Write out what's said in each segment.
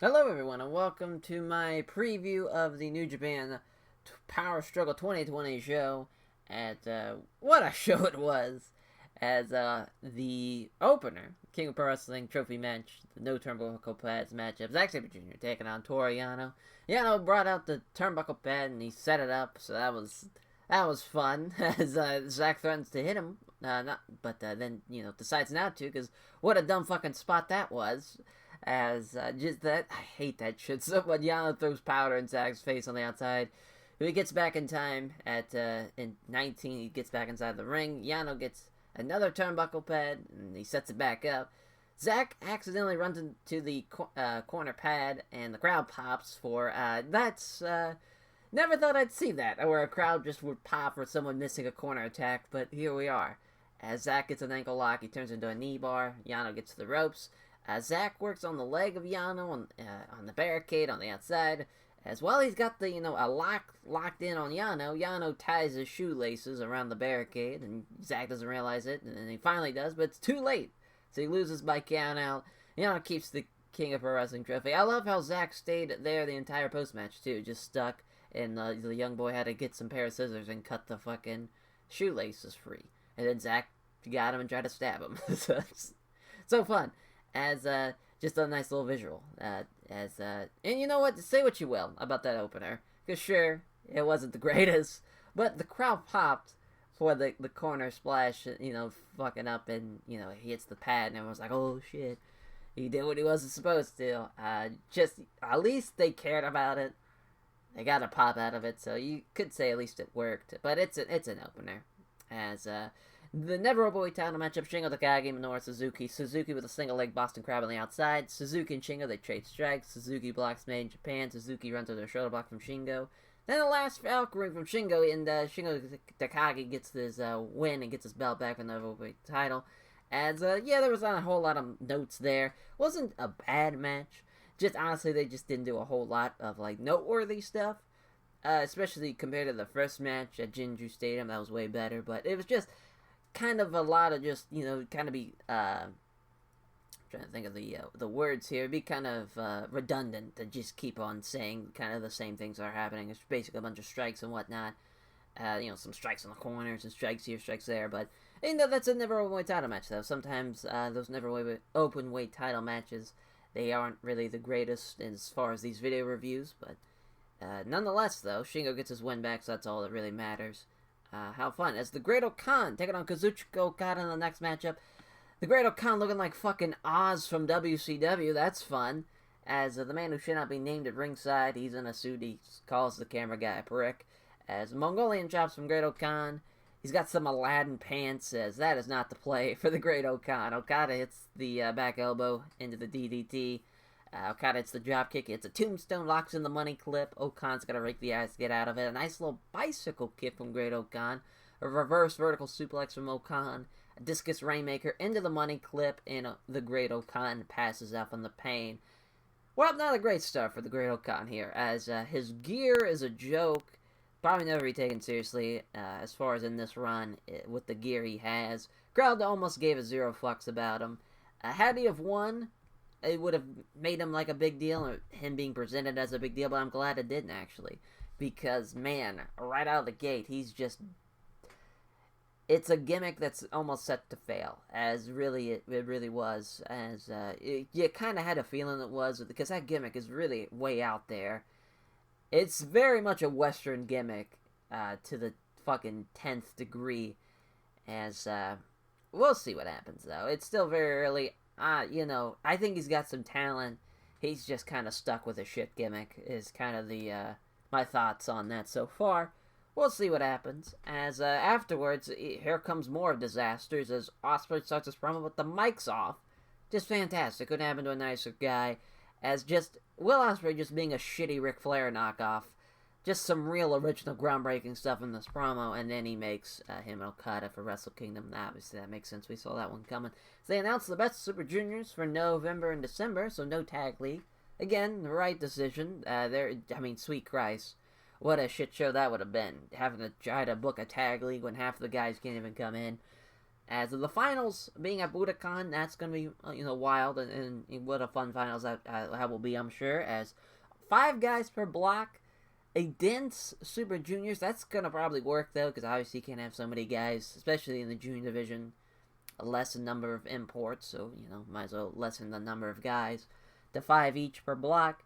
Hello everyone and welcome to my preview of the New Japan Power Struggle 2020 show what a show it was, as the opener, King of Pro Wrestling Trophy match, the no turnbuckle pads matchup, Zack Sabre Jr. taking on Toru Yano. Yano brought out the turnbuckle pad and he set it up, so that was fun, as Zack threatens to hit him, then decides not to, because what a dumb fucking spot that was. As just that, I hate that shit so much. Yano throws powder in Zack's face on the outside. He gets back in time in 19. He gets back inside the ring. Yano gets another turnbuckle pad and he sets it back up. Zack accidentally runs into the corner pad and the crowd pops for never thought I'd see that, where a crowd just would pop for someone missing a corner attack, but here we are. As Zack gets an ankle lock, he turns into a knee bar. Yano gets to the ropes. Zack works on the leg of Yano on the barricade on the outside. As well, he's got the a locked in on Yano. Yano ties his shoelaces around the barricade, and Zack doesn't realize it, and then he finally does, but it's too late. So he loses by count out. Yano keeps the King of Pro Wrestling trophy. I love how Zack stayed there the entire post match too, just stuck, and the young boy had to get some pair of scissors and cut the fucking shoelaces free, and then Zack got him and tried to stab him. So fun. As just a nice little visual. And you know what? Say what you will about that opener, because sure, it wasn't the greatest, but the crowd popped for the corner splash, fucking up, and he hits the pad, and everyone's like, oh shit, he did what he wasn't supposed to. Just at least they cared about it. They got a pop out of it, so you could say at least it worked. But it's an opener. As the Never Openweight title matchup, Shingo Takagi, Minoru Suzuki. Suzuki with a single leg Boston Crab on the outside. Suzuki and Shingo, they trade strikes. Suzuki blocks Made in Japan. Suzuki runs with a shoulder block from Shingo. Then the last Valkyrie from Shingo, and Shingo Takagi gets his win and gets his belt back in the Never Openweight title. As, there was not a whole lot of notes there. Wasn't a bad match. Just, honestly, they just didn't do a whole lot of, noteworthy stuff. Especially compared to the first match at Jinju Stadium. That was way better, but it was just kind of a lot of just, kind of be, trying to think of the words here, be kind of redundant to just keep on saying kind of the same things that are happening. It's basically a bunch of strikes and whatnot. Some strikes in the corners and strikes here, strikes there, but, that's a Never Openweight title match, though. Sometimes, those Never Openweight title matches, they aren't really the greatest as far as these video reviews, but, nonetheless, though, Shingo gets his win back, so that's all that really matters. How fun. As the Great Okan taking on Kazuchika Okada in the next matchup. The Great Okan looking like fucking Oz from WCW. That's fun. As the man who should not be named at ringside, he's in a suit. He calls the camera guy a prick. As Mongolian chops from Great Okan. He's got some Aladdin pants, as that is not the play for the Great Okan. Okada hits the back elbow into the DDT. Okada hits the dropkick. It's a tombstone, locks in the money clip. Okan's got to rake the eyes to get out of it. A nice little bicycle kick from Great Okan. A reverse vertical suplex from Okan. A discus rainmaker into the money clip, and the Great Okan passes out from the pain. Well, not a great start for the Great Okan here, as his gear is a joke. Probably never be taken seriously as far as in this run with the gear he has. Crowd almost gave a zero fucks about him. Had he have won, it would have made him like a big deal, or him being presented as a big deal, but I'm glad it didn't, actually. Because, man, right out of the gate, he's just... It's a gimmick that's almost set to fail, as really it really was. As you kind of had a feeling it was, because that gimmick is really way out there. It's very much a Western gimmick to the fucking 10th degree. As, we'll see what happens, though. It's still very early. I think he's got some talent. He's just kind of stuck with a shit gimmick, is kind of my thoughts on that so far. We'll see what happens. As, afterwards, here comes more disasters, as Ospreay starts his promo with the mics off. Just fantastic. Couldn't happen to a nicer guy. As just, Will Ospreay just being a shitty Ric Flair knockoff. Just some real original groundbreaking stuff in this promo, and then he makes him Okada for Wrestle Kingdom. Obviously, that makes sense. We saw that one coming. So they announced the Best Super Juniors for November and December, so no tag league. Again, the right decision. Sweet Christ. What a shit show that would have been. Having to try to book a tag league when half the guys can't even come in. As the finals being at Budokan, that's gonna be wild, and what a fun finals that will be, I'm sure. As 5 guys per block, a dense Super Juniors. That's gonna probably work though, because obviously you can't have so many guys, especially in the junior division. A lessened number of imports, so might as well lessen the number of guys to 5 each per block.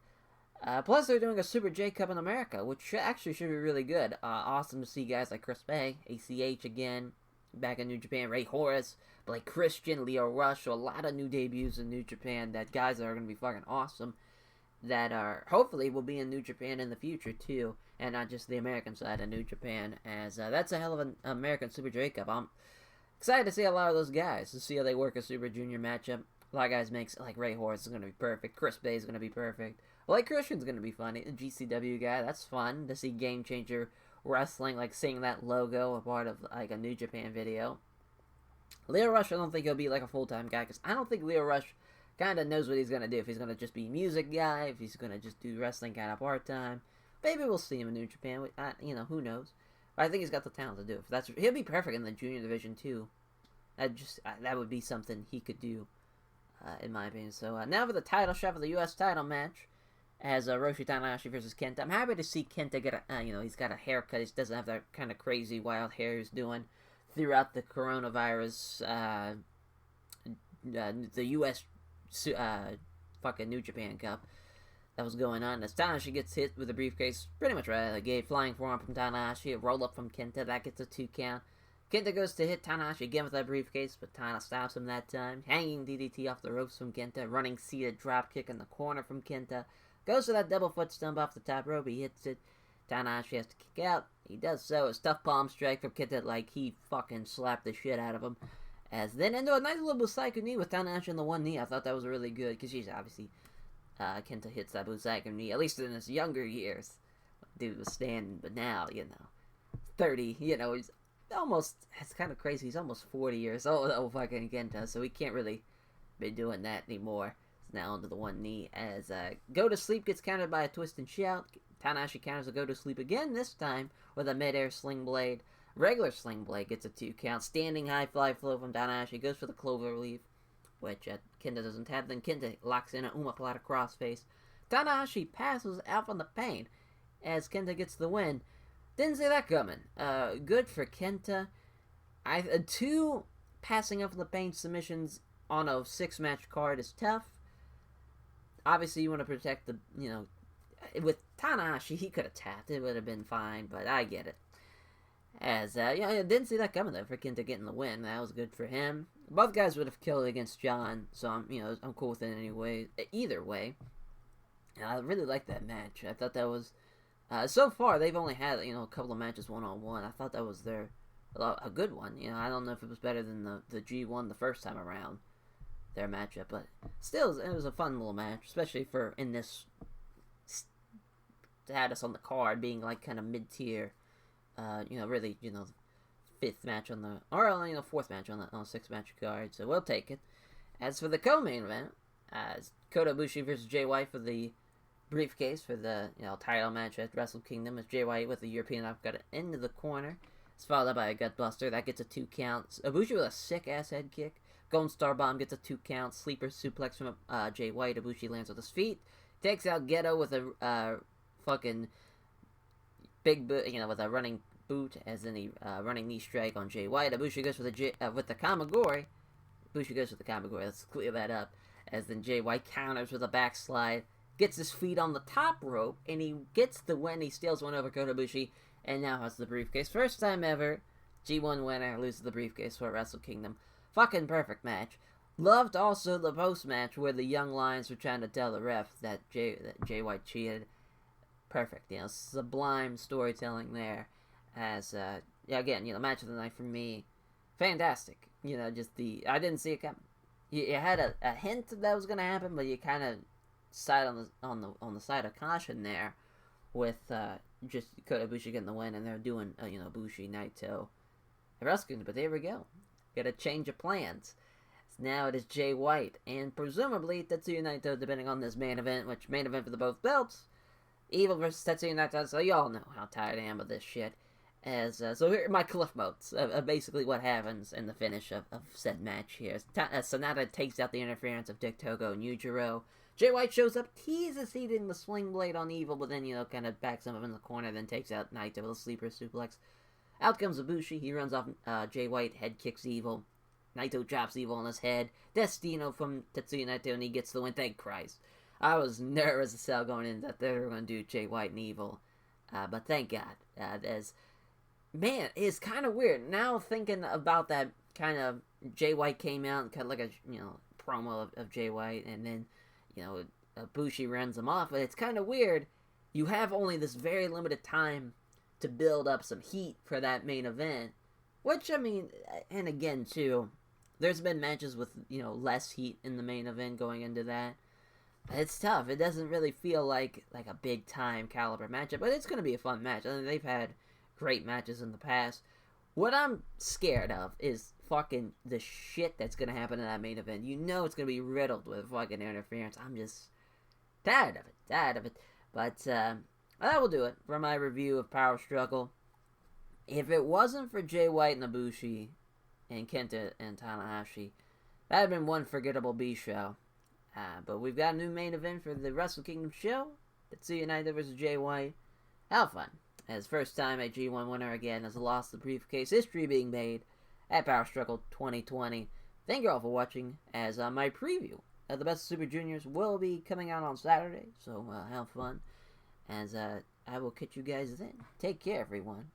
Plus, they're doing a Super J Cup in America, which should be really good. Awesome to see guys like Chris Bay, ACH again, back in New Japan, Ray Horace, Blake Christian, Leo Rush, so a lot of new debuts in New Japan, that guys that are going to be fucking awesome, that are hopefully will be in New Japan in the future too, and not just the American side of New Japan, as that's a hell of an American Super J Cup. I'm excited to see a lot of those guys, to see how they work a Super Junior matchup. A lot of guys like Ray Horace is going to be perfect, Chris Bay is going to be perfect, Blake Christian's going to be funny, the GCW guy, that's fun to see Game Changer Wrestling, like seeing that logo, a part of like a New Japan video. Leo Rush, I don't think he'll be like a full-time guy, because I don't think Leo Rush kind of knows what he's going to do, if he's going to just be a music guy, if he's going to just do wrestling kind of part-time. Maybe we'll see him in New Japan, who knows. But I think he's got the talent to do it. He'll be perfect in the junior division too. That would be something he could do, in my opinion. So now for the title shot for the U.S. title match, as Hiroshi Tanahashi versus Kenta. I'm happy to see Kenta get he's got a haircut. He doesn't have that kind of crazy wild hair he's doing throughout the coronavirus, the U.S. Fucking New Japan Cup that was going on. As Tanahashi gets hit with a briefcase, pretty much right out of the gate. Flying forearm from Tanahashi, a roll up from Kenta, that gets a 2 count. Kenta goes to hit Tanahashi again with that briefcase, but Tana stops him that time. Hanging DDT off the ropes from Kenta, running seated drop kick in the corner from Kenta. Goes to that double foot stomp off the top rope, he hits it. Tanahashi has to kick out. He does so. A stuff palm strike from Kenta, like he fucking slapped the shit out of him. As then into a nice little Busaiku knee with Tanahashi in the one knee. I thought that was really good, because she's obviously, Kenta hits that Busaiku knee, at least in his younger years. Dude was standing, but now, 30, he's almost, it's kind of crazy, he's almost 40 years old, fucking Kenta, so he can't really be doing that anymore. It's now onto the one knee, as Go to Sleep gets countered by a twist and shout. Tanahashi counters a Go to Sleep again, this time with a mid-air sling blade. Regular sling blade gets a 2 count. Standing high fly flow from Tanahashi, goes for the clover leaf, which Kenta doesn't have. Then Kenta locks in an Umaplata crossface. Tanahashi passes out from the pain as Kenta gets the win. Didn't see that coming. Good for Kenta. 2 passing out from the pain submissions on a 6-match card is tough. Obviously, you want to protect the, with Tanahashi, he could have tapped. It would have been fine, but I get it. As, I didn't see that coming, though, for Kenta getting the win. That was good for him. Both guys would have killed against John, so I'm cool with it anyway. Either way. And I really liked that match. I thought that was, so far, they've only had, a couple of matches one-on-one. I thought that was a good one. I don't know if it was better than the G1 the first time around, their matchup, but still, it was a fun little match, especially for, in this status on the card, being, like, kind of mid-tier. Really, 5th match on the, or 4th match on the 6-match card, so we'll take it. As for the co-main event, Kota Ibushi versus Jay White for the briefcase for the, title match at Wrestle Kingdom, as Jay White with the European uppercut into the corner. It's followed up by a gutbuster, that gets a 2 count. Ibushi with a sick-ass head kick. Golden Star Bomb gets a 2 count. Sleeper suplex from Jay White. Ibushi lands with his feet. Takes out Geto with a fucking big boot, with a running boot, as in the running knee strike on Jay White. Ibushi goes with the Kamagori. Ibushi goes with the Kamagori. Let's clear that up. As then Jay White counters with a backslide, gets his feet on the top rope, and he gets the win. He steals one over Kota Ibushi, and now has the briefcase. First time ever, G1 winner loses the briefcase for Wrestle Kingdom. Fucking perfect match. Loved also the post-match where the Young Lions were trying to tell the ref that Jay White cheated. Perfect, sublime storytelling there. As, again, match of the night for me. Fantastic. I didn't see it coming. You had a hint that was going to happen, but you kind of side on the side of caution there with just Kota Ibushi getting the win, and they're doing Ibushi Naito Wrestling. But there we go. Got a change of plans. So now it is Jay White and presumably Tetsuya Naito, depending on this main event, which main event for the both belts. Evil versus Tetsuya Naito. So y'all know how tired I am of this shit. So here are my cliff notes of basically what happens in the finish of said match here. Sonata takes out the interference of Dick Togo and Yujiro. Jay White shows up, teases hitting the sling blade on Evil, but then, kind of backs him up in the corner, then takes out Naito with a sleeper suplex. Out comes Ibushi, he runs off Jay White, head kicks Evil. Naito drops Evil on his head. Destino from Tetsuya Naito, and he gets the win. Thank Christ. I was nervous as hell going in that they were going to do Jay White and Evil. But thank God. Man, it's kind of weird. Now thinking about that, kind of, Jay White came out and cut like a, promo of Jay White, and then, Ibushi runs him off. But it's kind of weird. You have only this very limited time to build up some heat for that main event. Which, and again, too, there's been matches with, less heat in the main event going into that. It's tough. It doesn't really feel like a big-time caliber matchup, but it's going to be a fun match. They've had great matches in the past. What I'm scared of is fucking the shit that's going to happen in that main event. It's going to be riddled with fucking interference. I'm just tired of it. But that will do it for my review of Power Struggle. If it wasn't for Jay White and Ibushi and Kenta and Tanahashi, that would have been one forgettable B-show. But we've got a new main event for the Wrestle Kingdom show. Tetsuya Naito vs. Jay White. How fun. As first time a G1 winner again has lost the briefcase. History being made at Power Struggle 2020. Thank you all for watching, as my preview of the Best of Super Juniors will be coming out on Saturday. So have fun. As I will catch you guys then. Take care, everyone.